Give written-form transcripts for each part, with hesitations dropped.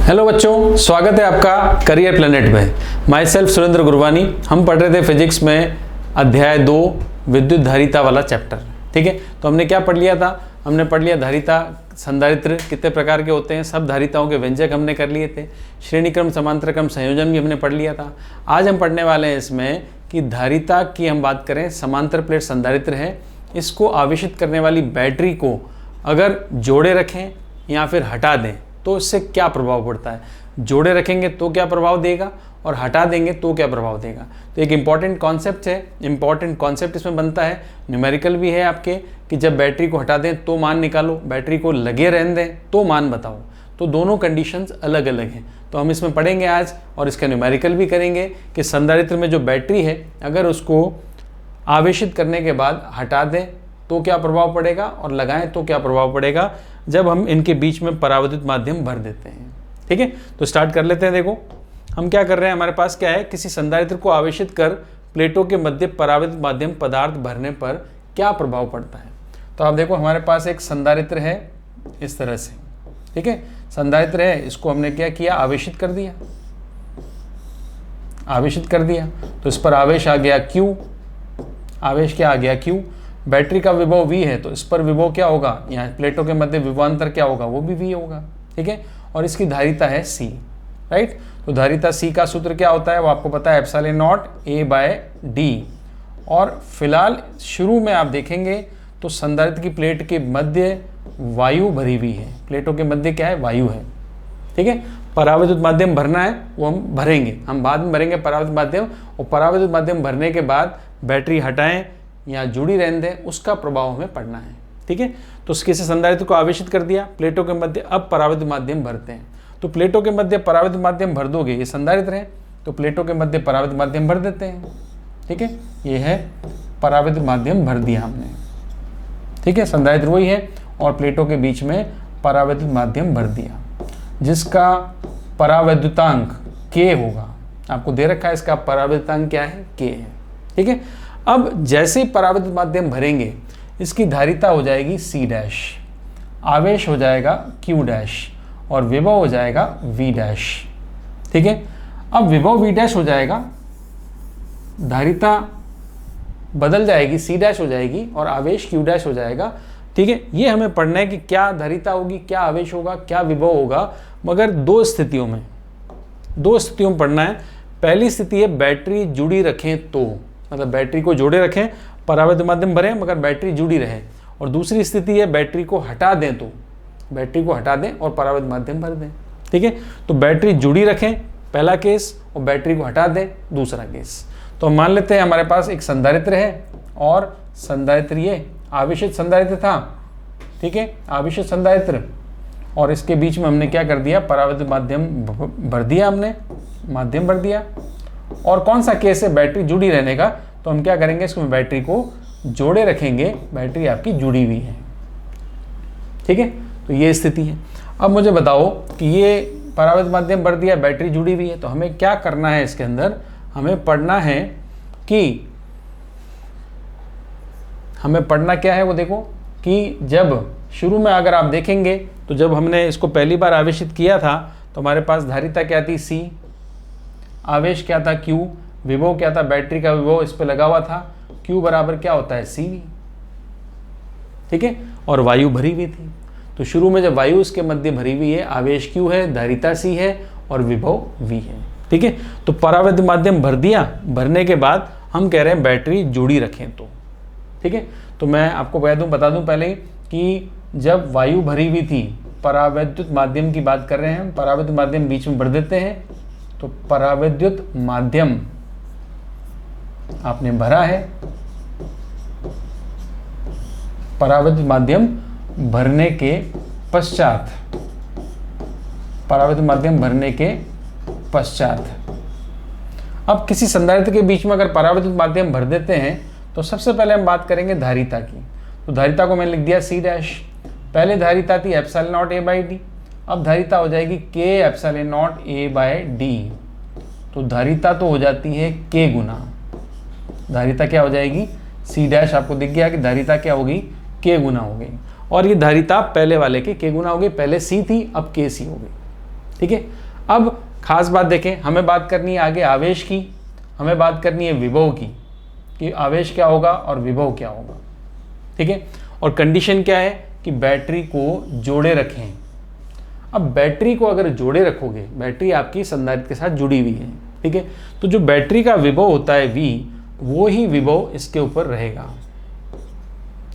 Hello बच्चों, स्वागत है आपका करियर प्लेनेट में। My self Surendra Gurwani. हम पढ़ रहे थे फिजिक्स में अध्याय 2 विद्युत धारिता वाला चैप्टर। ठीक है, तो हमने क्या पढ़ लिया था? हमने पढ़ लिया धारिता, संधारित्र कितने प्रकार के होते हैं, सब धारिताओं के व्यंजक हमने कर लिए थे। श्रेणी क्रम, समांतर क्रम, संयोजन भी हमने पढ़ लिया था। आज हम पढ़ने वाले हैं इसमें कि धारिता की हम बात करें, समांतर प्लेट संधारित्र है, इसको आवेशित करने वाली बैटरी को अगर जोड़े रखें या फिर हटा दें तो इससे क्या प्रभाव पड़ता है। जोड़े रखेंगे तो क्या प्रभाव देगा और हटा देंगे तो क्या प्रभाव देगा। तो एक इंपॉर्टेंट कॉन्सेप्ट है, इंपॉर्टेंट कॉन्सेप्ट इसमें बनता है। न्यूमेरिकल भी है आपके कि जब बैटरी को हटा दें तो मान निकालो, बैटरी को लगे रहने दें तो मान बताओ। तो दोनों कंडीशंस अलग अलग हैं, तो हम इसमें पढ़ेंगे आज और इसका न्यूमेरिकल भी करेंगे कि संधारित्र में जो बैटरी है अगर उसको आवेशित करने के बाद हटा दें तो क्या प्रभाव पड़ेगा और लगाएं तो क्या प्रभाव पड़ेगा जब हम इनके बीच में परावैद्युत माध्यम भर देते हैं। ठीक है, तो स्टार्ट कर लेते हैं। देखो हम क्या कर रहे हैं, हमारे पास क्या है, किसी संधारित्र को आवेशित कर प्लेटों के मध्य परावैद्युत माध्यम पदार्थ भरने पर क्या प्रभाव पड़ता है। तो आप देखो हमारे पास एक संधारित्र है इस तरह से। ठीक है, संधारित्र है, इसको हमने क्या किया, आवेशित कर दिया। आवेशित कर दिया तो इस पर आवेश आ गया Q। आवेश क्या आ गया Q। बैटरी का विभव V है तो इस पर विभव क्या होगा, यहाँ प्लेटों के मध्य विभवांतर क्या होगा, वो भी V होगा। ठीक है, और इसकी धारिता है C। राइट, तो धारिता C का सूत्र क्या होता है वो आपको पता है, एप्सिलॉन नॉट A/D। और फिलहाल शुरू में आप देखेंगे तो संधारित्र की प्लेट के मध्य वायु भरी हुई है। प्लेटों के मध्य क्या है, वायु है। ठीक है, परावैद्युत माध्यम भरना है वो हम भरेंगे, हम बाद में भरेंगे परावैद्युत माध्यम। और परावैद्युत माध्यम भरने के बाद बैटरी हटाएं या जुड़ी रहने दें, उसका प्रभाव हमें पढ़ना है। ठीक है, तो किसी संधारित्र को आवेशित कर दिया, प्लेटों के मध्य अब परावैद्युत माध्यम भरते हैं। तो प्लेटों के मध्य परावैद्युत माध्यम भर दोगे, ये संधारित्र है तो प्लेटों के मध्य परावैद्युत माध्यम भर देते हैं। ठीक है, ये है परावैद्युत माध्यम भर दिया हमने। ठीक है, संधारित्र वही है और प्लेटों के बीच में परावैद्युत माध्यम भर दिया, जिसका परावैद्युतांक K होगा। आपको दे रखा है इसका परावैद्युतांक क्या है, K है। ठीक है, अब जैसे ही परावैद्युत माध्यम भरेंगे इसकी धारिता हो जाएगी C', आवेश हो जाएगा Q' और विभव हो जाएगा V'। ठीक है, अब विभव V' हो जाएगा, धारिता बदल जाएगी, C' हो जाएगी और आवेश Q' हो जाएगा। ठीक है, ये हमें पढ़ना है कि क्या धारिता होगी, क्या आवेश होगा, क्या विभव होगा, मगर दो स्थितियों में पढ़ना है। पहली स्थिति है बैटरी जुड़ी रखें तो, मतलब बैटरी को जोड़े रखें, परावैद्युत माध्यम भरें मगर बैटरी जुड़ी रहे। और दूसरी स्थिति है बैटरी को हटा दें तो, बैटरी को हटा दें और परावैद्युत माध्यम भर दें। ठीक है, तो बैटरी जुड़ी रखें पहला केस और बैटरी को हटा दें दूसरा केस। तो मान लेते हैं हमारे पास एक संधारित्र है और संधारित्र ये आवेशित संधारित्र था। ठीक है, आवेशित संधारित्र, और इसके बीच में हमने क्या कर दिया, परावैद्युत माध्यम भर दिया, हमने माध्यम भर दिया। और कौन सा केस है, बैटरी जुड़ी रहने का, तो हम क्या करेंगे, इसमें बैटरी को जोड़े रखेंगे, बैटरी आपकी जुड़ी हुई है। ठीक है, तो ये स्थिति है। अब मुझे बताओ कि ये परावैद्युत माध्यम भर दिया, बैटरी जुड़ी हुई है, तो हमें क्या करना है, इसके अंदर हमें पढ़ना है कि हमें पढ़ना क्या है वो देखो कि जब शुरू में अगर आप देखेंगे तो जब हमने इसको पहली बार आवेशित किया था तो हमारे पास धारिता क्या थी, C, आवेश क्या था, Q, विभव क्या था, बैटरी का विभव इस पे लगा हुआ था, Q बराबर क्या होता है, CV। ठीक है, और वायु भरी हुई थी। तो शुरू में जब वायु इसके मध्य भरी हुई है, आवेश Q है, धारिता C है और विभव V है। ठीक है, तो परावैद्युत माध्यम भर दिया, भरने के बाद हम कह रहे हैं बैटरी जुड़ी रखें तो। ठीक है, तो मैं आपको बता दूं पहले कि जब वायु भरी हुई थी, परावैद्युत माध्यम की बात कर रहे हैं, परावैद्युत माध्यम बीच में भर देते हैं, तो परावैद्युत माध्यम आपने भरा है, परावैद्युत माध्यम भरने के पश्चात, परावैद्युत माध्यम भरने के पश्चात अब किसी संधारित्र के बीच में अगर परावैद्युत माध्यम भर देते हैं तो सबसे पहले हम बात करेंगे धारिता की। तो धारिता को मैंने लिख दिया C'। पहले धारिता थी एप्सिलॉन नॉट A/D, अब धारिता हो जाएगी K एप्सिलॉन नॉट A/D। तो धारिता तो हो जाती है K गुना, धारिता क्या हो जाएगी, C'। आपको दिख गया कि धारिता क्या होगी, K गुना हो गई। और ये धारिता पहले वाले के K गुना हो गई, पहले C थी अब KC हो गई। ठीक है। अब खास बात देखें, हमें बात करनी है आगे आवेश की, हमें बात करनी है विभव की, कि आवेश क्या होगा और विभव क्या होगा। ठीक है। और कंडीशन क्या है कि बैटरी को जोड़े रखें। अब बैटरी को अगर जोड़े रखोगे, बैटरी आपकी संधारित्र के साथ जुड़ी हुई है, ठीक है, तो जो बैटरी का विभव होता है V, वो ही विभव इसके ऊपर रहेगा।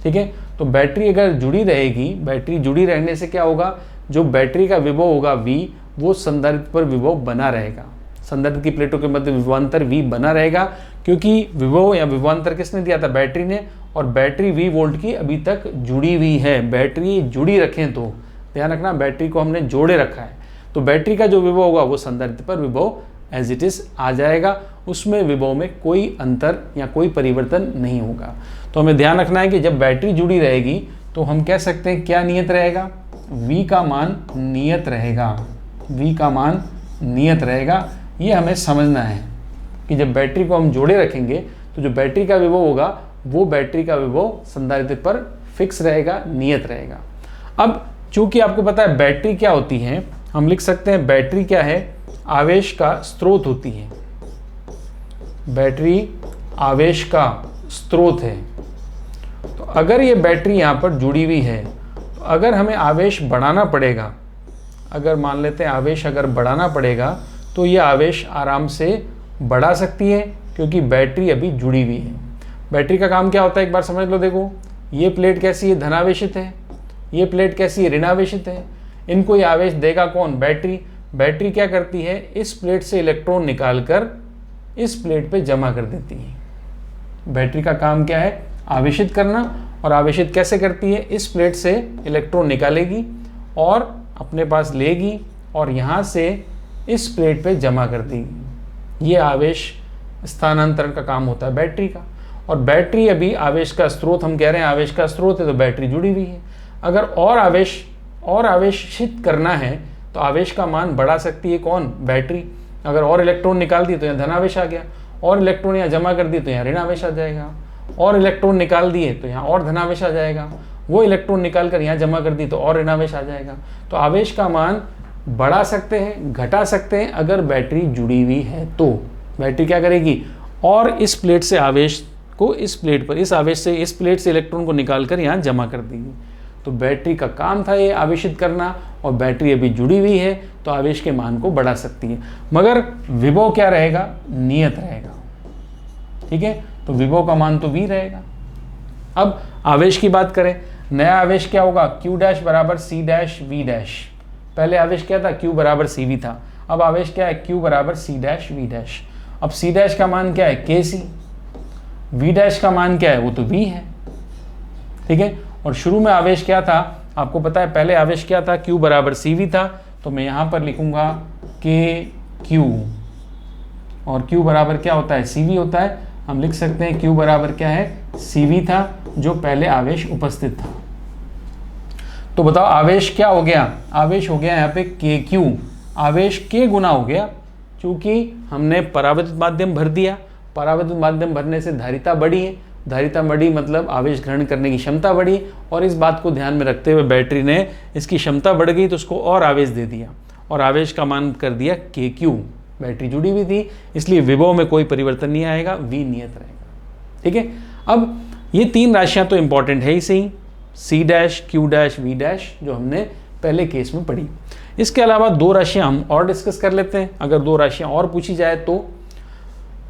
ठीक है। तो बैटरी अगर जुड़ी रहेगी, बैटरी जुड़ी रहने से क्या होगा, जो बैटरी का विभव होगा V, वो संधारित्र पर विभव बना रहेगा। संधारित्र की प्लेटों के मध्य विभवांतर V बना रहेगा, क्योंकि विभव या विभवांतर किसने दिया था, बैटरी ने, और बैटरी V वोल्ट की अभी तक जुड़ी हुई है। बैटरी जुड़ी रखें तो ध्यान रखना, बैटरी को हमने जोड़े रखा है, तो बैटरी का जो विभव होगा वो संधारित्र पर विभव एज इट इज आ जाएगा, उसमें विभव में कोई अंतर या कोई परिवर्तन नहीं होगा। तो हमें ध्यान रखना है कि जब बैटरी जुड़ी रहेगी तो हम कह सकते हैं क्या नियत रहेगा, V का मान नियत रहेगा, V का मान नियत रहेगा। ये हमें समझना है कि जब बैटरी को हम जोड़े रखेंगे तो जो बैटरी का विभव होगा वो बैटरी का विभव संधारित्र पर फिक्स रहेगा, नियत रहेगा। अब चूंकि आपको पता है बैटरी क्या होती है, हम लिख सकते हैं बैटरी क्या है, आवेश का स्रोत होती है। बैटरी आवेश का स्रोत है। तो अगर ये बैटरी यहाँ पर जुड़ी हुई है, तो अगर हमें आवेश बढ़ाना पड़ेगा, अगर मान लेते हैं आवेश अगर बढ़ाना पड़ेगा, तो ये आवेश आराम से बढ़ा सकती है, क्योंकि बैटरी अभी जुड़ी हुई है। बैटरी का काम क्या होता है एक बार समझ लो। देखो, ये प्लेट कैसी है, धनावेशित है, ये प्लेट कैसी है, ऋणावेशित है। इनको ये आवेश देगा कौन, बैटरी। बैटरी क्या करती है, इस प्लेट से इलेक्ट्रॉन निकालकर इस प्लेट पे जमा कर देती है। बैटरी का काम क्या है, आवेशित करना। और आवेशित कैसे करती है, इस प्लेट से इलेक्ट्रॉन निकालेगी और अपने पास लेगी और यहाँ से इस प्लेट पे जमा कर देगी। ये आवेश स्थानांतरण का काम होता है बैटरी का। और बैटरी अभी आवेश का स्रोत, हम कह रहे हैं आवेश का स्रोत है, तो बैटरी जुड़ी हुई है। अगर और आवेशित करना है तो आवेश का मान बढ़ा सकती है कौन, बैटरी। अगर और इलेक्ट्रॉन निकाल दी तो यहाँ धनावेश आ गया, और इलेक्ट्रॉन यहाँ जमा कर दी तो यहाँ ऋणावेश आ जाएगा, और इलेक्ट्रॉन निकाल दिए तो यहाँ और धनावेश आ जाएगा, वो इलेक्ट्रॉन निकाल कर यहाँ जमा कर दी तो और ऋणावेश आ जाएगा। तो आवेश का मान बढ़ा सकते हैं, घटा सकते हैं अगर बैटरी जुड़ी हुई है। तो बैटरी क्या करेगी, और इस प्लेट से आवेश को इस प्लेट पर, इस आवेश से इस प्लेट से इलेक्ट्रॉन को निकाल कर यहाँ जमा कर देगी। तो बैटरी का काम था ये आवेशित करना, और बैटरी अभी जुड़ी हुई है तो आवेश के मान को बढ़ा सकती है, मगर विभव क्या रहेगा, नियत रहेगा। ठीक है। तो विभव का मान तो V रहेगा। अब आवेश की बात करें, नया आवेश क्या होगा, Q डैश बराबर C डैश V डैश। पहले आवेश क्या था, Q बराबर CV था। अब आवेश क्या है, Q बराबर C डैश V डैश। अब C डैश का मान क्या है, KC। V डैश का मान क्या है, वो तो V है। ठीक है। और शुरू में आवेश क्या था, आपको पता है पहले आवेश क्या था, Q बराबर CV था, तो मैं यहाँ पर लिखूंगा KQ, और Q बराबर क्या होता है, CV होता है। हम लिख सकते हैं Q बराबर क्या है, CV था, जो पहले आवेश उपस्थित था। तो बताओ आवेश क्या हो गया, आवेश हो गया यहाँ पे KQ, आवेश K गुना हो गया, क्योंकि हमने परावर्तित माध्यम भर दिया। परावर्तित माध्यम भरने से धारिता बढ़ी है, धारिता बढ़ी मतलब आवेश ग्रहण करने की क्षमता बढ़ी, और इस बात को ध्यान में रखते हुए बैटरी ने इसकी क्षमता बढ़ गई तो उसको और आवेश दे दिया, और आवेश का मान कर दिया KQ। बैटरी जुड़ी हुई थी, इसलिए विभव में कोई परिवर्तन नहीं आएगा, V नियत रहेगा। ठीक है। अब ये तीन राशियां तो इंपॉर्टेंट है ही सही, C dash, Q dash, V dash, जो हमने पहले केस में पढ़ी। इसके अलावा दो राशियां हम और डिस्कस कर लेते हैं, अगर दो राशियां और पूछी जाए तो।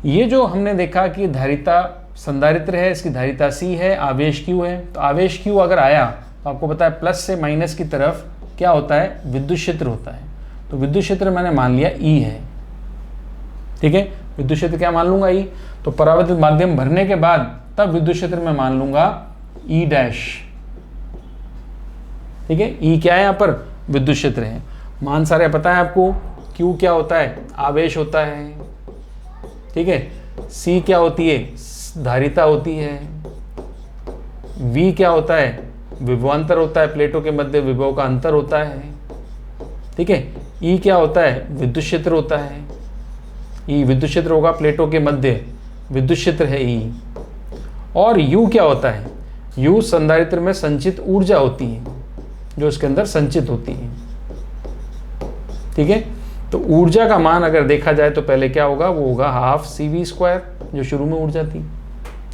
ये जो हमने देखा कि धारिता संधारित्र है, इसकी धारिता C है, आवेश Q है। तो आवेश Q अगर आया तो आपको पता है प्लस से माइनस की तरफ क्या होता है, विद्युत क्षेत्र होता है। तो विद्युत क्षेत्र मैंने मान लिया E है। ठीक है। विद्युत क्षेत्र क्या मान लूंगा, E। तो परावर्तित माध्यम भरने के बाद तब विद्युत क्षेत्र में मान लूंगा E डैश। ठीक है। E क्या है, यहाँ पर विद्युत क्षेत्र है। मान सारे पता है आपको, Q क्या होता है, आवेश होता है। ठीक है। C क्या होती है, धारिता होती है। V क्या होता है, विभवांतर होता है, प्लेटों के मध्य विभव का अंतर होता है। ठीक है। E क्या होता है, विद्युत क्षेत्र होता है। E विद्युत क्षेत्र होगा, प्लेटों के मध्य विद्युत क्षेत्र है E। और U क्या होता है, U संधारित्र में संचित ऊर्जा होती है, जो इसके अंदर संचित होती है। ठीक है। तो ऊर्जा का मान अगर देखा जाए तो पहले क्या होगा, वो होगा हाफ CV² जो शुरू में ऊर्जा थी,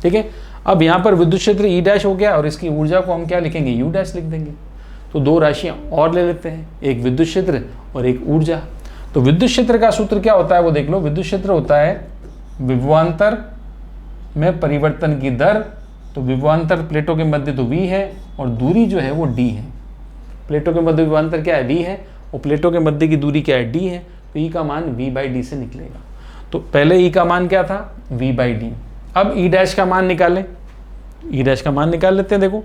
ठीक है। अब यहाँ पर विद्युत क्षेत्र E' हो गया और इसकी ऊर्जा को हम क्या लिखेंगे, U' लिख देंगे। तो दो राशियाँ और ले लेते हैं, एक विद्युत क्षेत्र और एक ऊर्जा। तो विद्युत क्षेत्र का सूत्र क्या होता है वो देख लो। विद्युत क्षेत्र होता है विभवांतर में परिवर्तन की दर। तो विभवांतर प्लेटों के मध्य तो V है और दूरी जो है वो D है। प्लेटों के मध्य विभवांतर क्या है, V है, और प्लेटों के मध्य की दूरी क्या है, D है। तो E का मान V/D से निकलेगा। तो पहले E का मान क्या था, V/D। अब E' का मान निकालें, E' का मान निकाल लेते हैं। देखो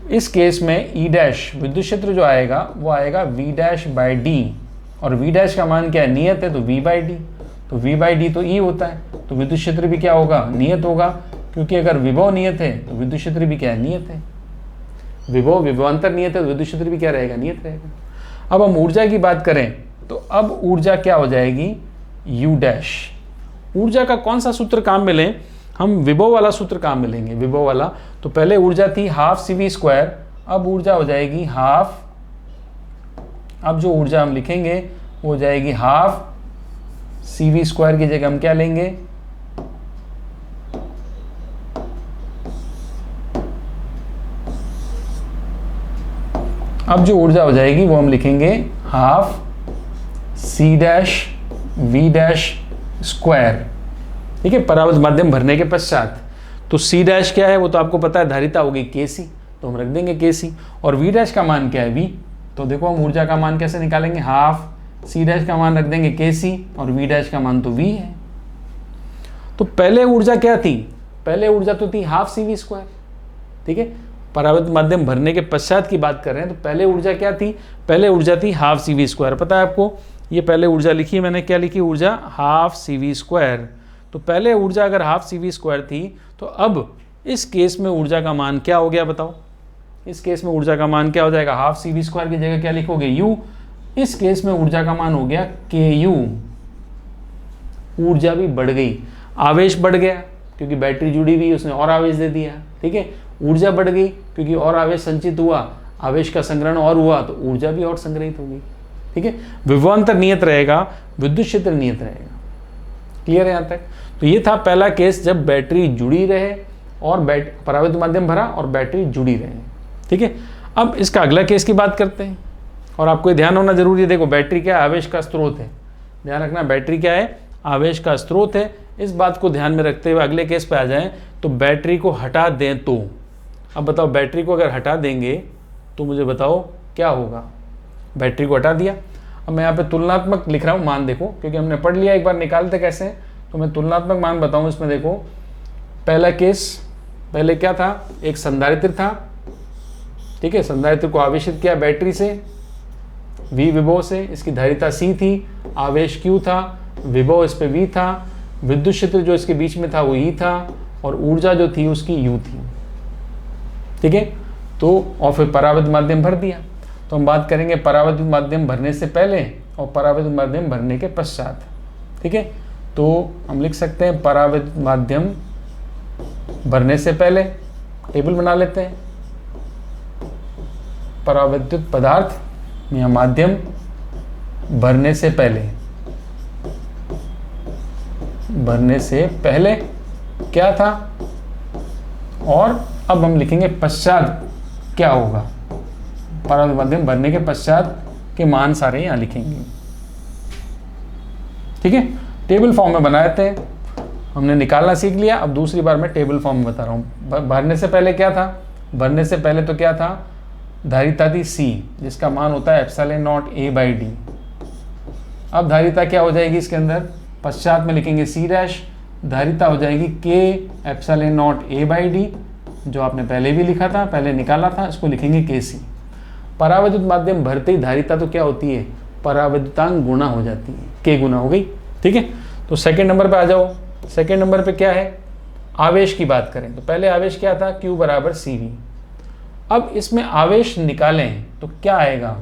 इस केस में E' विद्युत क्षेत्र जो आएगा वो आएगा V'/D, और V' का मान क्या है, नियत है, तो V/D। तो V/D तो E होता है, तो विद्युत क्षेत्र भी क्या होगा, नियत होगा, क्योंकि अगर विभव नियत है तो विद्युत क्षेत्र भी क्या है, नियत है। विभव विभवांतर नियत है तो विद्युत क्षेत्र भी क्या रहेगा, नियत रहेगा। अब हम ऊर्जा की बात करें तो अब ऊर्जा क्या हो जाएगी, U'। ऊर्जा का कौन सा सूत्र काम में लें, हम विभव वाला सूत्र काम में लेंगे, विभव वाला। तो पहले ऊर्जा थी हाफ CV², अब ऊर्जा हो जाएगी हाफ, अब जो ऊर्जा हम लिखेंगे वो हो जाएगी हाफ CV² की जगह हम क्या लेंगे, अब जो ऊर्जा हो जाएगी वो हम लिखेंगे हाफ C'V'², ठीक है, परावर्त माध्यम भरने के पश्चात। तो C' क्या है वो तो आपको पता है, धारिता होगी KC, तो हम रख देंगे KC। और V' का मान क्या है, V। तो देखो हम ऊर्जा का मान कैसे निकालेंगे, हाफ C' का मान रख देंगे KC और V' का मान तो V है। तो पहले ऊर्जा क्या थी, पहले ऊर्जा तो थी हाफ CV², ठीक है, परावर्त माध्यम भरने के पश्चात की बात कर रहे हैं। तो पहले ऊर्जा क्या थी, पहले ऊर्जा थी हाफ CV²। पता है आपको, ये पहले ऊर्जा लिखी है मैंने, क्या लिखी, ऊर्जा हाफ CV²। तो पहले ऊर्जा अगर हाफ CV² थी तो अब इस केस में ऊर्जा का मान क्या हो गया बताओ। इस केस में ऊर्जा का मान क्या हो जाएगा, हाफ CV² की जगह क्या लिखोगे, U। इस केस में ऊर्जा का मान हो गया KU। ऊर्जा भी बढ़ गई, आवेश बढ़ गया क्योंकि बैटरी जुड़ी हुई, उसने और आवेश दे दिया, ठीक है। ऊर्जा बढ़ गई क्योंकि और आवेश संचित हुआ, आवेश का संग्रहण और हुआ, तो ऊर्जा भी और संग्रहित होगी, ठीक है। विभवांतर नियत रहेगा, विद्युत क्षेत्र नियत रहेगा। क्लियर है यहाँ तक। तो ये था पहला केस जब बैटरी जुड़ी रहे और परावर्तित माध्यम भरा और बैटरी जुड़ी रहे, ठीक है। अब इसका अगला केस की बात करते हैं, और आपको ध्यान होना जरूरी है। देखो बैटरी क्या है, आवेश का स्रोत है, ध्यान रखना, बैटरी क्या है, आवेश का स्रोत है। इस बात को ध्यान में रखते हुए अगले केस पे आ जाएं। तो बैटरी को हटा दें तो, अब बताओ बैटरी को अगर हटा देंगे तो मुझे बताओ क्या होगा। बैटरी को हटा दिया, अब मैं यहाँ पे तुलनात्मक लिख रहा हूँ मान, देखो क्योंकि हमने पढ़ लिया एक बार निकालते कैसे हैं, तो मैं तुलनात्मक मान बताऊँ इसमें। देखो पहला केस, पहले क्या था, एक संधारित्र था, ठीक है, संधारित्र को आवेशित किया बैटरी से, V विभव से, इसकी धारिता C थी, आवेश Q था, विभव इस पे V था, विद्युत क्षेत्र जो इसके बीच में था वो E था, और ऊर्जा जो थी उसकी U थी, ठीक है। तो और फिर परावर्तित माध्यम भर दिया। तो हम बात करेंगे परावर्तित माध्यम भरने से पहले और परावर्तित माध्यम भरने के पश्चात, ठीक है। तो हम लिख सकते हैं परावर्तित माध्यम भरने से पहले, टेबल बना लेते हैं, परावर्तित पदार्थ या माध्यम भरने से पहले, भरने से पहले क्या था, और अब हम लिखेंगे पश्चात क्या होगा, परावर्तित माध्यम भरने के पश्चात के मान सारे यहाँ लिखेंगे, ठीक है। टेबल फॉर्म में बना देते हैं, हमने निकालना सीख लिया। अब दूसरी बार मैं टेबल फॉर्म में बता रहा हूँ। भरने से पहले क्या था, भरने से पहले तो क्या था, धारिता थी C जिसका मान होता है ε0 A/D। अब धारिता क्या हो जाएगी इसके अंदर, पश्चात में लिखेंगे C', धारिता हो जाएगी K ε0 A/D, जो आपने पहले भी लिखा था, पहले निकाला था, इसको लिखेंगे KC। परावर्तित माध्यम भरते ही धारिता तो क्या होती है, परावर्तितांक गुणा हो जाती है, K गुना हो गई, ठीक है। तो सेकंड नंबर पे आ जाओ। सेकंड नंबर पे क्या है, आवेश की बात करें तो पहले आवेश क्या था, Q = CV। अब इसमें आवेश निकालें तो क्या आएगा,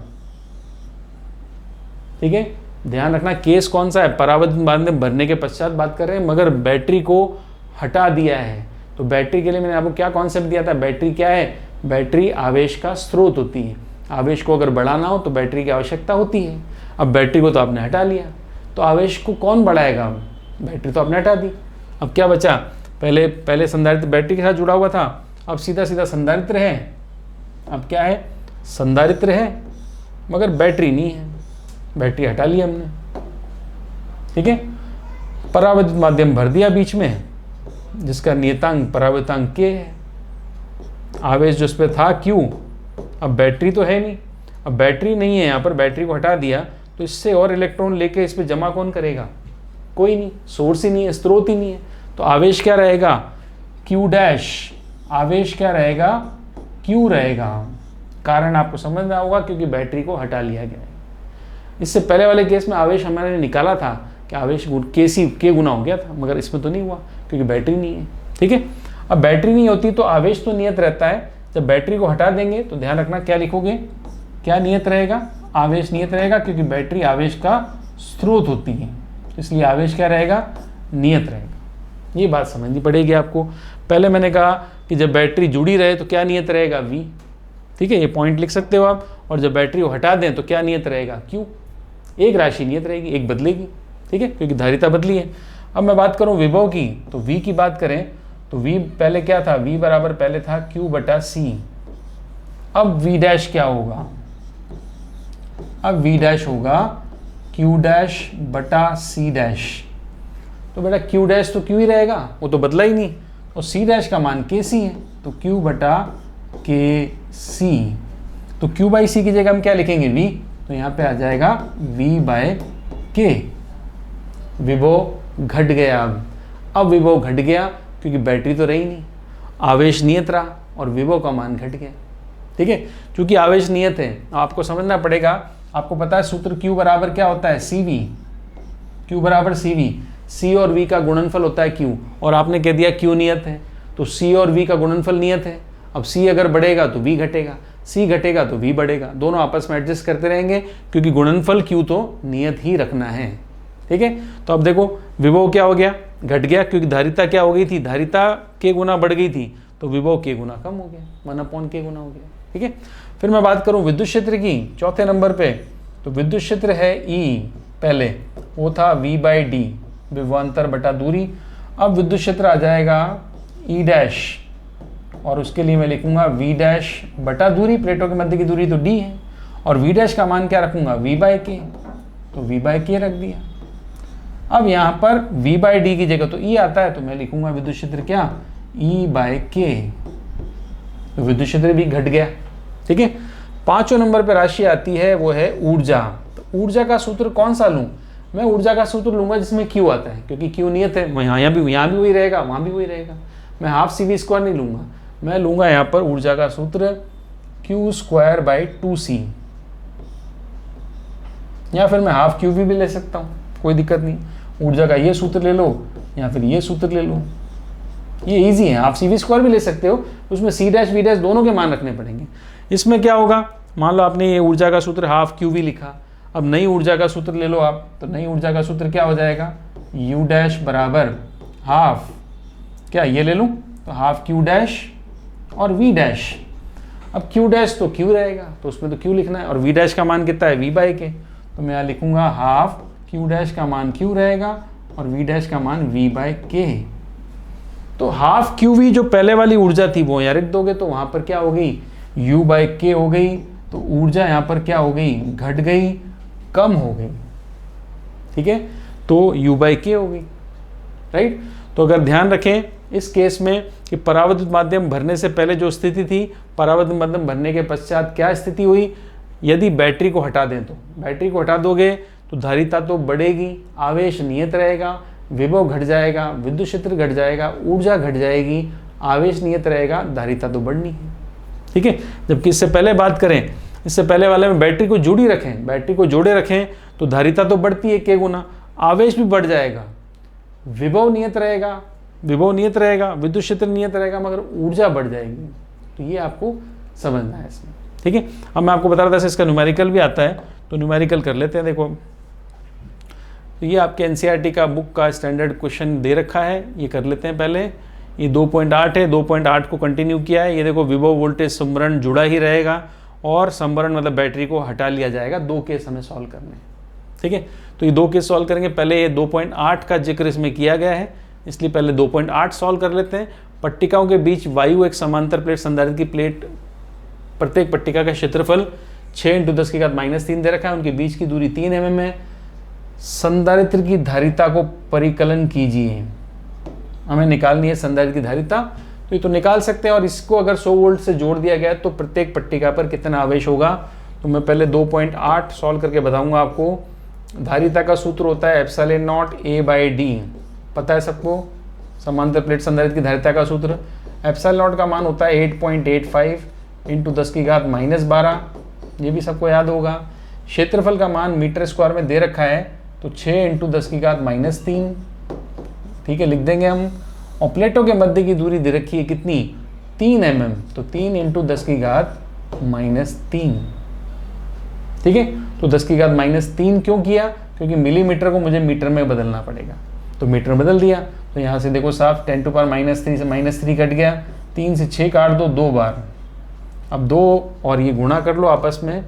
ठीक है। ध्यान रखना केस कौन सा है, परावर्तित माध्यम भरने के पश्चात बात कर रहे हैं, मगर बैटरी को हटा दिया है। तो बैटरी के लिए मैंने आपको क्या कॉन्सेप्ट दिया था, बैटरी क्या है, बैटरी आवेश का स्रोत होती है। आवेश को अगर बढ़ाना हो तो बैटरी की आवश्यकता होती है। अब बैटरी को तो आपने हटा लिया, तो आवेश को कौन बढ़ाएगा? अब बैटरी तो आपने हटा दी, अब क्या बचा? पहले संधारित्र बैटरी के साथ जुड़ा हुआ था, अब सीधा सीधा संधारित्र है। अब क्या है? संधारित्र है मगर बैटरी नहीं है, बैटरी हटा ली हमने। ठीक है, परावर्तित माध्यम भर दिया बीच में, जिसका नियतांक परावर्तांक K है। आवेश जो उस पर था Q, अब बैटरी तो है नहीं, अब बैटरी नहीं है यहाँ पर, बैटरी को हटा दिया तो इससे और इलेक्ट्रॉन लेके इस पर जमा कौन करेगा? कोई नहीं, सोर्स ही नहीं है, स्रोत ही नहीं है। तो आवेश क्या रहेगा? Q dash. आवेश क्या रहेगा? Q रहेगा। कारण आपको समझना होगा क्योंकि बैटरी को हटा लिया गया है। इससे पहले वाले केस में आवेश हमारे निकाला था कि आवेश K गुना हो गया था, मगर इसमें तो नहीं हुआ क्योंकि बैटरी नहीं है। ठीक है, अब बैटरी नहीं होती तो आवेश तो नियत रहता है। जब बैटरी को हटा देंगे तो ध्यान रखना क्या लिखोगे? क्या नियत रहेगा? आवेश नियत रहेगा, क्योंकि बैटरी आवेश का स्रोत होती है, इसलिए आवेश क्या रहेगा? नियत रहेगा। ये बात समझनी पड़ेगी आपको। पहले मैंने कहा कि जब बैटरी जुड़ी रहे तो क्या नियत रहेगा? V। ठीक है, ये पॉइंट लिख सकते हो आप। और जब बैटरी को हटा दें तो क्या नियत रहेगा? Q। एक राशि नियत रहेगी, एक बदलेगी। ठीक है, क्योंकि धारिता बदली है। अब मैं बात करूं विभव की, तो V की बात करें तो V पहले क्या था? V बराबर पहले था Q बटा C। अब V डैश क्या होगा? अब V डैश होगा Q डैश बटा C डैश। तो बेटा Q डैश तो Q ही रहेगा, वो तो बदला ही नहीं, और C डैश का मान KC है, तो Q बटा KC। तो Q बाई C की जगह हम क्या लिखेंगे? V। तो यहाँ पे आ जाएगा V बाय K। विभव घट गया। अब विभव घट गया क्योंकि बैटरी तो रही नहीं, आवेश नियत रहा और विभव का मान घट गया। ठीक है, क्योंकि आवेश नियत है आपको समझना पड़ेगा। आपको पता है सूत्र Q बराबर क्या होता है? CV। Q बराबर CV। C और V का गुणनफल होता है Q, और आपने कह दिया Q नियत है, तो C और V का गुणनफल नियत है। अब C अगर बढ़ेगा तो V घटेगा, C घटेगा तो V बढ़ेगा, दोनों आपस में एडजस्ट करते रहेंगे क्योंकि गुणनफल Q तो नियत ही रखना है। ठीक है, तो अब देखो विभव क्या हो गया? घट गया, क्योंकि धारिता क्या हो गई थी? धारिता K गुना बढ़ गई थी, तो विभव K गुना कम हो गया, 1/K गुना हो गया। ठीक है, फिर मैं बात करूं विद्युत क्षेत्र की चौथे नंबर पे, तो विद्युत क्षेत्र है E। पहले वो था V बाई डी, विभवांतर बटा दूरी। अब विद्युत क्षेत्र आ जाएगा E डैश, और उसके लिए मैं लिखूंगा V डैश बटा दूरी, प्लेटों के मध्य की दूरी तो D है, और V डैश का मान क्या रखूंगा? V बाई K, तो V बाई K रख दिया। अब यहाँ पर V बाई डी की जगह तो E आता है, तो मैं लिखूंगा विद्युत क्षेत्र क्या? E by K। तो विद्युत क्षेत्र भी घट गया। ठीक है, पांचवें नंबर पे राशि आती है, वो है ऊर्जा। तो ऊर्जा का सूत्र कौन सा लूं? मैं ऊर्जा का सूत्र लूंगा जिसमें Q आता है, क्योंकि Q नियत है। मैं यहाँ भी वही रहेगा, वहाँ भी वही रहेगा। मैं हाफ CV स्क्वायर नहीं लूंगा, मैं लूंगा यहाँ पर ऊर्जा का सूत्र Q स्क्वायर बाई 2C, या फिर मैं हाफ QV भी ले सकता हूँ, कोई दिक्कत नहीं। ऊर्जा का ये सूत्र ले लो या फिर ये सूत्र ले लो, ये इजी है। आप CV स्क्वायर भी ले सकते हो, उसमें C डैश V डैश दोनों के मान रखने पड़ेंगे। इसमें क्या होगा? मान लो आपने ये ऊर्जा का सूत्र हाफ QV लिखा, अब नई ऊर्जा का सूत्र ले लो आप, तो नई ऊर्जा का सूत्र क्या हो जाएगा? U डैश बराबर हाफ, क्या ये ले लूँ? तो हाफ Q डैश और V डैश। अब Q डैश तो Q रहेगा, तो उसमें तो Q लिखना है, और V डैश का मान कितना है? V by K। तो मैं यहाँ लिखूंगा हाफ Q डैश का मान Q रहेगा और V डैश का मान V बाई K। तो हाफ QV जो पहले वाली ऊर्जा थी वो यहाँ रख दोगे, तो वहाँ पर क्या हो गई? U बाई K हो गई। तो ऊर्जा यहाँ पर क्या हो गई? घट गई, कम हो गई। ठीक है, तो U बाई K हो गई, राइट। तो अगर ध्यान रखें इस केस में कि परावर्तित माध्यम भरने से पहले जो स्थिति थी, परावर्तित माध्यम भरने के पश्चात क्या स्थिति हुई? यदि बैटरी को हटा दें, तो बैटरी को हटा दोगे तो धारिता तो बढ़ेगी, आवेश नियत रहेगा, विभव घट जाएगा, विद्युत क्षेत्र घट जाएगा, ऊर्जा घट जाएगी, आवेश नियत रहेगा, धारिता तो बढ़नी है। ठीक है, जबकि इससे पहले बात करें, इससे पहले वाले में बैटरी को जुड़ी रखें, बैटरी को जोड़े रखें तो धारिता तो बढ़ती है K गुना, आवेश भी बढ़ जाएगा, विभव नियत रहेगा, विद्युत क्षेत्र नियत रहेगा, मगर ऊर्जा बढ़ जाएगी। तो ये आपको समझना है इसमें। ठीक है, अब मैं आपको बता रहा था इसका न्यूमेरिकल भी आता है, तो न्यूमेरिकल कर लेते हैं। देखो, तो ये आपके एनसीईआरटी का बुक का स्टैंडर्ड क्वेश्चन दे रखा है, ये कर लेते हैं पहले। ये 2.8 है, 2.8 को कंटिन्यू किया है। ये देखो विभव वोल्टेज संवरण जुड़ा ही रहेगा और संवरण मतलब बैटरी को हटा लिया जाएगा। 2 केस हमें सॉल्व करने हैं, ठीक है। तो ये 2 केस सॉल्व करेंगे। पहले ये 2.8 का जिक्र इसमें किया गया है, इसलिए पहले 2.8 सॉल्व कर लेते हैं। पट्टिकाओं के बीच वायु एक समांतर प्लेट संधारित्र की प्लेट, प्रत्येक पट्टिका का क्षेत्रफल 6 × 10⁻³ दे रखा है, उनके बीच की दूरी 3 mm है। संधारित्र की धारिता को परिकलन कीजिए, हमें निकालनी है संधारित्र की धारिता। तो ये तो निकाल सकते हैं, और इसको अगर 100 वोल्ट से जोड़ दिया गया तो प्रत्येक पट्टिका पर कितना आवेश होगा। तो मैं पहले 2.8 सॉल्व करके बताऊंगा आपको। धारिता का सूत्र होता है ε0 A/d, पता है सबको, समांतर प्लेट संधारित्र की धारिता का सूत्र। ε0 का मान होता है 8.85 × 10⁻12, ये भी सबको याद होगा। क्षेत्रफल का मान मीटर स्क्वायर में दे रखा है, तो 6 × 10⁻3, ठीक है, लिख देंगे हम। और प्लेटों के मध्य की दूरी दे रखी है कितनी, 3 mm, तो 3 × 10⁻3, ठीक है। तो 10⁻3 क्यों किया, क्योंकि मिलीमीटर को मुझे मीटर में बदलना पड़ेगा, तो मीटर बदल दिया। तो यहाँ से देखो साफ 10⁻³ से -3 कट गया, 3 से 6 काट दो 2 बार। अब 2 और ये गुणा कर लो आपस में,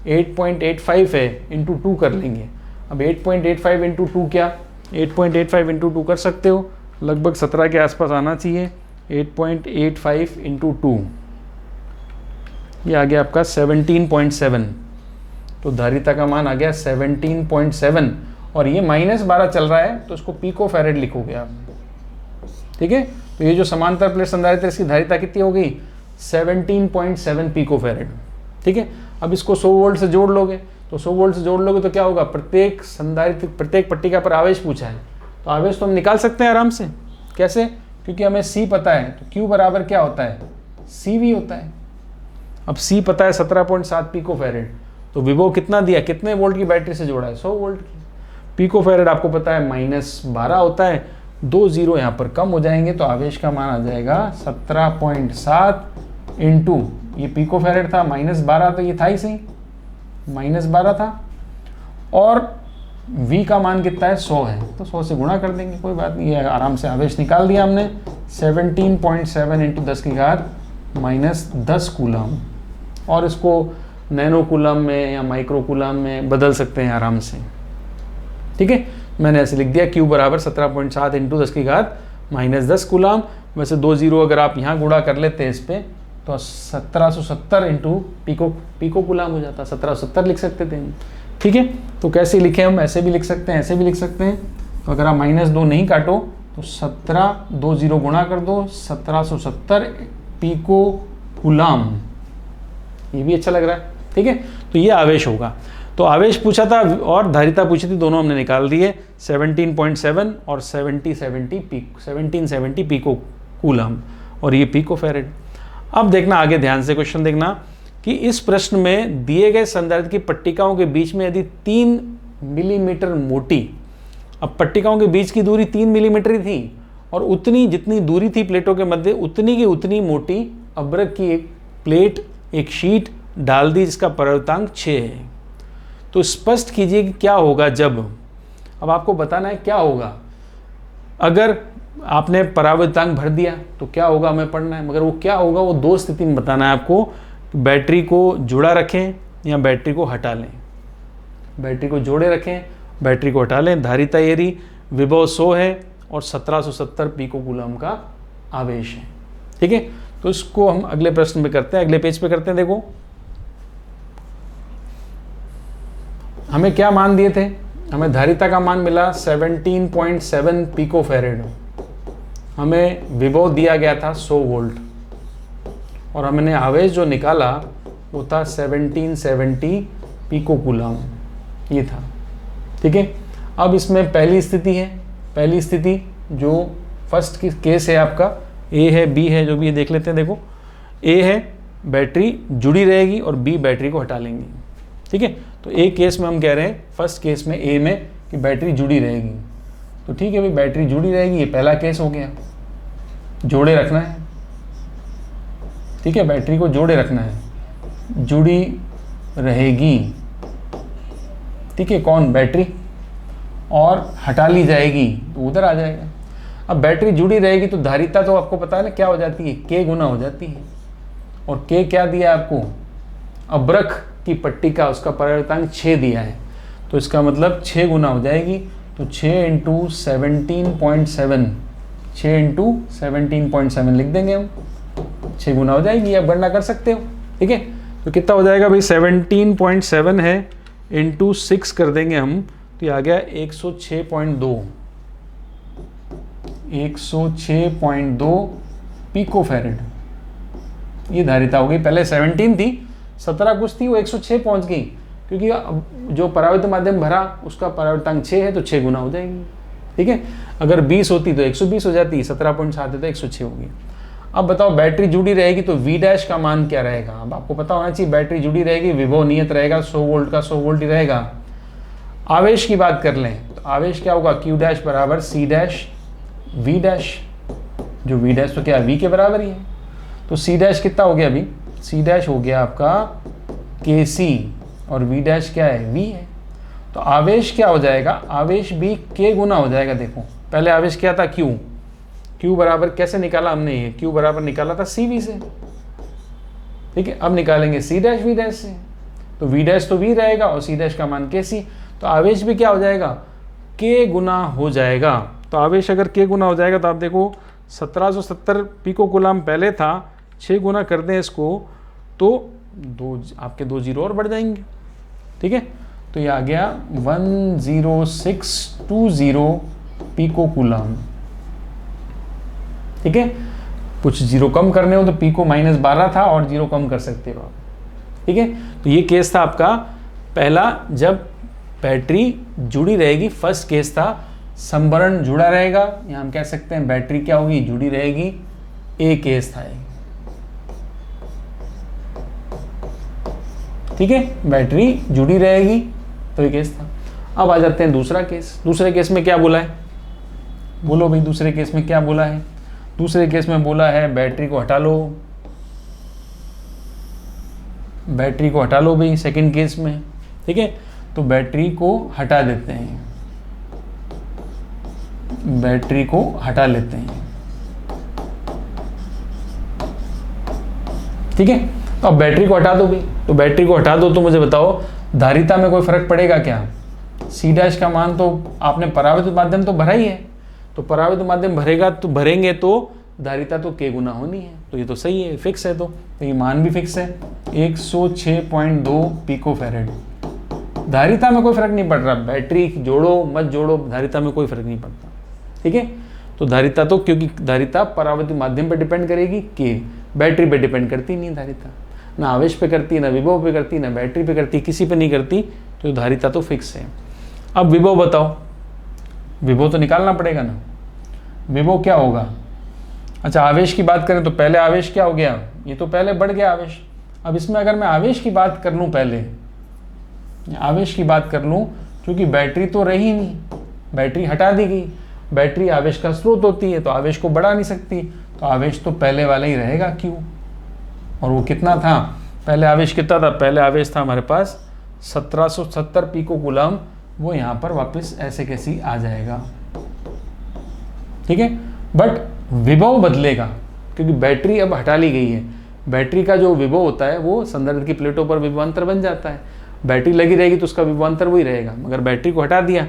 8.85 है × 2 कर लेंगे। अब 8.85 × 2 क्या, 8.85 × 2 कर सकते हो, लगभग 17 के आसपास आना चाहिए। 8.85 × 2 ये आ गया आपका 17.7, तो धारिता का मान आ गया 17.7, और ये -12 चल रहा है, तो इसको पिको फैरेड लिखोगे आप, ठीक है। तो ये जो समांतर प्लेट संधारित्र इसकी धारिता कितनी हो गई, 17.7 पिको फैरेड, ठीक है। अब इसको 100 वोल्ट से जोड़ लोगे, तो 100 वोल्ट से जोड़ लोगे तो क्या होगा, प्रत्येक संधारित्र, प्रत्येक पट्टिका पर आवेश पूछा है, तो आवेश तो हम निकाल सकते हैं आराम से। कैसे, क्योंकि हमें C पता है, तो Q बराबर क्या होता है, CV होता है। अब C पता है 17.7 पिको फैरेड, तो विभव कितना दिया, कितने वोल्ट की बैटरी से जोड़ा है, 100 वोल्ट की। पिको फैरेड आपको पता है -12 होता है, 2 0 यहाँ पर कम हो जाएंगे, तो आवेश का मान आ जाएगा 17.7 × ये पिको फैरेड था, -12 तो ये था ही सही, -12 था, और V का मान कितना है, 100 है, तो 100 से गुणा कर देंगे, कोई बात नहीं है, आराम से आवेश निकाल दिया हमने। 17.7 × 10⁻10 कूलम, और इसको नैनो कूलम में या माइक्रो कूलम में बदल सकते हैं आराम से, ठीक है। मैंने ऐसे लिख दिया, Q बराबर 17.7 × 10⁻10 कूलम। वैसे 2 0 अगर आप यहाँ गुणा कर लेते हैं इस पर, तो 1770 × पिको कूलम हो जाता, 1770 लिख सकते थे, ठीक है। तो कैसे लिखें हम, ऐसे भी लिख सकते हैं, ऐसे भी लिख सकते हैं। तो अगर आप -2 नहीं काटो, तो 17 2 0 गुणा कर दो, 1770 पिको कूलम, ये भी अच्छा लग रहा है, ठीक है। तो ये आवेश होगा। तो आवेश पूछा था और धारिता पूछी थी, दोनों हमने निकाल दिए, 17.7 और 1770 पिको कूलम, और ये पिको फैरेड। अब देखना आगे ध्यान से क्वेश्चन देखना कि इस प्रश्न में दिए गए संधारित्र की पट्टिकाओं के बीच में यदि 3 मिलीमीटर मोटी, अब पट्टिकाओं के बीच की दूरी 3 मिलीमीटर ही थी, और उतनी जितनी दूरी थी प्लेटों के मध्य, उतनी की उतनी मोटी अब्रक की एक प्लेट, एक शीट डाल दी जिसका परावर्तांक 6 है। तो स्पष्ट कीजिए कि क्या होगा जब, अब आपको बताना है क्या होगा अगर आपने परावर्तांक भर दिया, तो क्या होगा हमें पढ़ना है, मगर वो क्या होगा वो 2 स्थिति में बताना है आपको। बैटरी को जुड़ा रखें या बैटरी को हटा लें, बैटरी को जोड़े रखें, बैटरी को हटा लें। धारिता यदि विभव 100 है और 1770 पिको कूलम का आवेश है, ठीक है। तो इसको हम अगले प्रश्न में करते हैं, अगले पेज पे करते हैं। देखो हमें क्या मान दिए थे, हमें धारिता का मान मिला 17.7 पिको फैरेड, हमें विभव दिया गया था 100 वोल्ट, और हमने आवेश जो निकाला वो था 1770 पिको कूलम, ये था, ठीक है। अब इसमें पहली स्थिति है, पहली स्थिति जो फर्स्ट की केस है आपका, ए है बी है, जो भी है देख लेते हैं। देखो ए है बैटरी जुड़ी रहेगी और बी बैटरी को हटा लेंगे, ठीक है। तो ए केस में हम कह रहे हैं, फर्स्ट केस में ए में कि बैटरी जुड़ी रहेगी, तो ठीक है भाई बैटरी जुड़ी रहेगी, ये पहला केस हो गया, जोड़े रखना है, ठीक है, बैटरी को जोड़े रखना है, जुड़ी रहेगी, ठीक है, कौन, बैटरी, और हटा ली जाएगी तो उधर आ जाएगा। अब बैटरी जुड़ी रहेगी तो धारिता तो आपको पता है ना क्या हो जाती है, K गुना हो जाती है, और K क्या दिया आपको, अब्रक की पट्टी का उसका परावर्तनांक 6 दिया है, तो इसका मतलब 6 गुना हो जाएगी। तो 6 इंटू 17.7, 6 इंटू 17.7 लिख देंगे हम, 6 गुना हो जाएगी। आप गणना कर सकते हो, ठीक है। तो कितना हो जाएगा भाई, 17.7 है इंटू 6 कर देंगे हम, तो ये आ गया 106.2, 106.2 पिकोफैरेड। ये धारिता हो गई। पहले 17 थी, 17 कुछ थी, वो 106 पहुंच गई, क्योंकि जो परावर्तित माध्यम भरा उसका परावर्तनांक 6 है, तो 6 गुना हो जाएगी, ठीक है। अगर 20 होती तो 120 हो जाती, 17.7 है तो 106 होगी। अब बताओ बैटरी जुड़ी रहेगी तो V डैश का मान क्या रहेगा। अब आपको पता होना चाहिए, बैटरी जुड़ी रहेगी, विभव नियत रहेगा 100 वोल्ट का, 100 वोल्ट ही रहेगा। आवेश की बात कर लें तो आवेश क्या होगा, Q डैश बराबर C डैश V डैश, जो V डैश तो क्या V के बराबर ही है। तो C डैश कितना हो गया अभी, C डैश हो गया आपका KC और V डैश क्या है, V है। तो आवेश क्या हो जाएगा, आवेश भी K गुना हो जाएगा। देखो पहले आवेश क्या था, Q बराबर कैसे निकाला हमने, ये Q बराबर निकाला था CV से, ठीक है। अब निकालेंगे C डैश V डैश से, तो V डैश तो V रहेगा और C डैश का मान KC, तो आवेश भी क्या हो जाएगा, K गुना हो जाएगा। तो आवेश अगर K गुना हो जाएगा तो आप देखो 1770 पिको कूलाम पहले था, 6 गुना कर दें इसको तो आपके 2 जीरो और बढ़ जाएंगे, ठीक है। तो ये आ गया 10620 पिको कूलाम, ठीक है। कुछ जीरो कम करने हो तो पिको -12 था और जीरो कम कर सकते हो आप, ठीक है। तो ये केस था आपका पहला, जब बैटरी जुड़ी रहेगी। फर्स्ट केस था संभरण जुड़ा रहेगा, या हम कह सकते हैं बैटरी क्या होगी, जुड़ी रहेगी। ए केस था, ठीक है, बैटरी जुड़ी रहेगी, तो ये केस था। अब आ जाते हैं दूसरा केस। दूसरे केस में क्या बोला है, बोलो भाई, दूसरे केस में क्या बोला है। दूसरे केस में बोला है बैटरी को हटा लो, बैटरी को हटा लो भाई, सेकंड केस में, ठीक है। तो बैटरी को हटा देते हैं, बैटरी को हटा लेते हैं, ठीक है। तो अब बैटरी को हटा दो भाई, तो बैटरी को हटा दो तो मुझे बताओ धारिता में कोई फर्क पड़ेगा क्या। C डैश का मान तो आपने परावर्तित माध्यम तो भरा ही है, तो परावर्तित माध्यम भरेगा तो भरेंगे तो धारिता तो K गुना होनी है, तो ये तो सही है, फिक्स है। तो ये मान भी फिक्स है, 106.2 पिकोफैरेड। धारिता में कोई फर्क नहीं पड़ रहा, बैटरी जोड़ो मत जोड़ो, धारिता में कोई फर्क नहीं पड़ता, ठीक है। तो धारिता तो, क्योंकि धारिता परावर्तित माध्यम पर डिपेंड करेगी, K बैटरी पे डिपेंड करती नहीं धारिता, ना आवेश पे करती, ना विभव पे करती, ना बैटरी पे करती, किसी पे नहीं करती, तो धारिता तो फिक्स है। अब विभव बताओ, विभव तो निकालना पड़ेगा ना, विभव क्या होगा। अच्छा आवेश की बात करें तो पहले आवेश क्या हो गया, ये तो पहले बढ़ गया आवेश। अब इसमें अगर मैं आवेश की बात कर लूँ, पहले आवेश की बात कर लूँ, क्योंकि बैटरी तो रही नहीं, बैटरी हटा दी गई, बैटरी आवेश का स्रोत होती है तो आवेश को बढ़ा नहीं सकती, तो आवेश तो पहले वाला ही रहेगा Q। और वो कितना था, पहले आवेश कितना था, पहले आवेश था हमारे पास 1770 पिको कूलाम, वो यहाँ पर वापस ऐसे कैसी आ जाएगा, ठीक है। बट विभव बदलेगा, क्योंकि बैटरी अब हटा ली गई है। बैटरी का जो विभव होता है वो संधारित्र की प्लेटों पर विभवांतर बन जाता है, बैटरी लगी रहेगी तो उसका विभवांतर वही रहेगा। मगर बैटरी को हटा दिया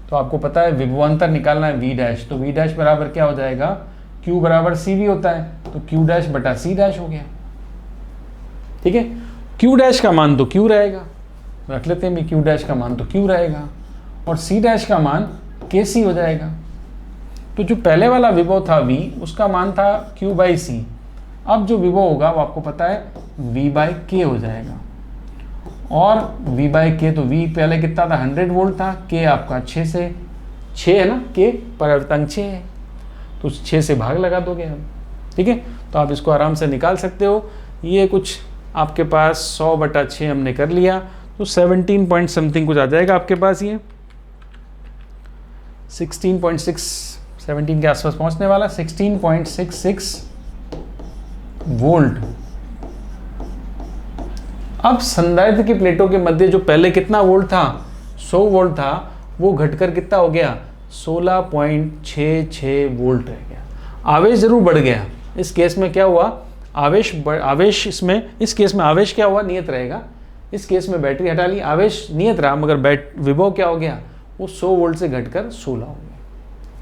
तो आपको पता है विभवांतर निकालना है V डैश, तो V डैश बराबर क्या हो जाएगा, Q बराबर CV होता है, तो Q डैश बटा C डैश हो गया, ठीक है। Q डैश का मान तो Q रहेगा, रख लेते हैं, Q डैश का मान तो Q रहेगा, और C डैश का मान KC हो जाएगा। तो जो पहले वाला विभव था V, उसका मान था Q बाई C। अब जो विभव होगा वो आपको पता है V बाई K हो जाएगा, और V बाई K, तो V पहले कितना था, 100 वोल्ट था, K आपका 6 से 6 है ना, K परावर्तनांक 6 है, तो 6 से भाग लगा दोगे हम, ठीक है। तो आप इसको आराम से निकाल सकते हो। ये कुछ आपके पास 100/6 हमने कर लिया, तो 17 पॉइंट समथिंग कुछ आ जाएगा आपके पास, ये 16.6 17 के आसपास पहुंचने वाला, 16.66 वोल्ट। अब संधारित्र की प्लेटों के मध्य जो पहले कितना वोल्ट था, 100 वोल्ट था, वो घटकर कितना हो गया, 16.66 वोल्ट रह गया। आवेश जरूर बढ़ गया, इस केस में क्या हुआ, आवेश इसमें, इस केस में आवेश क्या हुआ, नियत रहेगा। इस केस में बैटरी हटा ली, आवेश नियत रहा, मगर विभव क्या हो गया, वो 100 वोल्ट से घटकर 16 हो गया।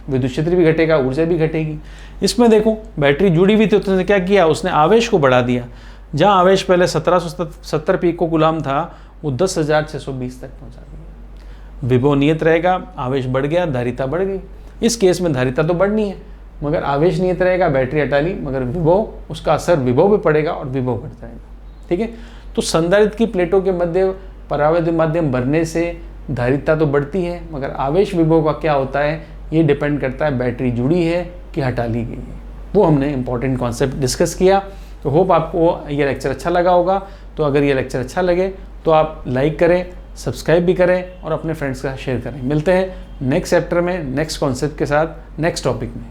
विद्युत क्षेत्र भी घटेगा, ऊर्जा भी घटेगी। इसमें देखो बैटरी जुड़ी हुई थी, उसने क्या किया, उसने आवेश को बढ़ा दिया। जहाँ आवेश पहले 1770 पिको कूलाम था, वो 10,620 तक पहुँचा दिया। विभव नियत रहेगा, आवेश बढ़ गया, धारिता बढ़ गई। इस केस में धारिता तो बढ़नी है, मगर आवेश नियत रहेगा, बैटरी हटा ली, मगर विभव, उसका असर विभव पे पड़ेगा और विभव बढ़ जाएगा। ठीक है, तो संधारित्र की प्लेटों के मध्य परावैद्युत माध्यम भरने से धारिता तो बढ़ती है, मगर आवेश विभव का क्या होता है, ये डिपेंड करता है बैटरी जुड़ी है कि हटा ली गई है। वो हमने इंपॉर्टेंट कॉन्सेप्ट डिस्कस किया। तो होप आपको ये लेक्चर अच्छा लगा होगा। तो अगर ये लेक्चर अच्छा लगे तो आप लाइक करें, सब्सक्राइब भी करें और अपने फ्रेंड्स के साथ शेयर करें। मिलते हैं नेक्स्ट चैप्टर में, नेक्स्ट कॉन्सेप्ट के साथ, नेक्स्ट टॉपिक में।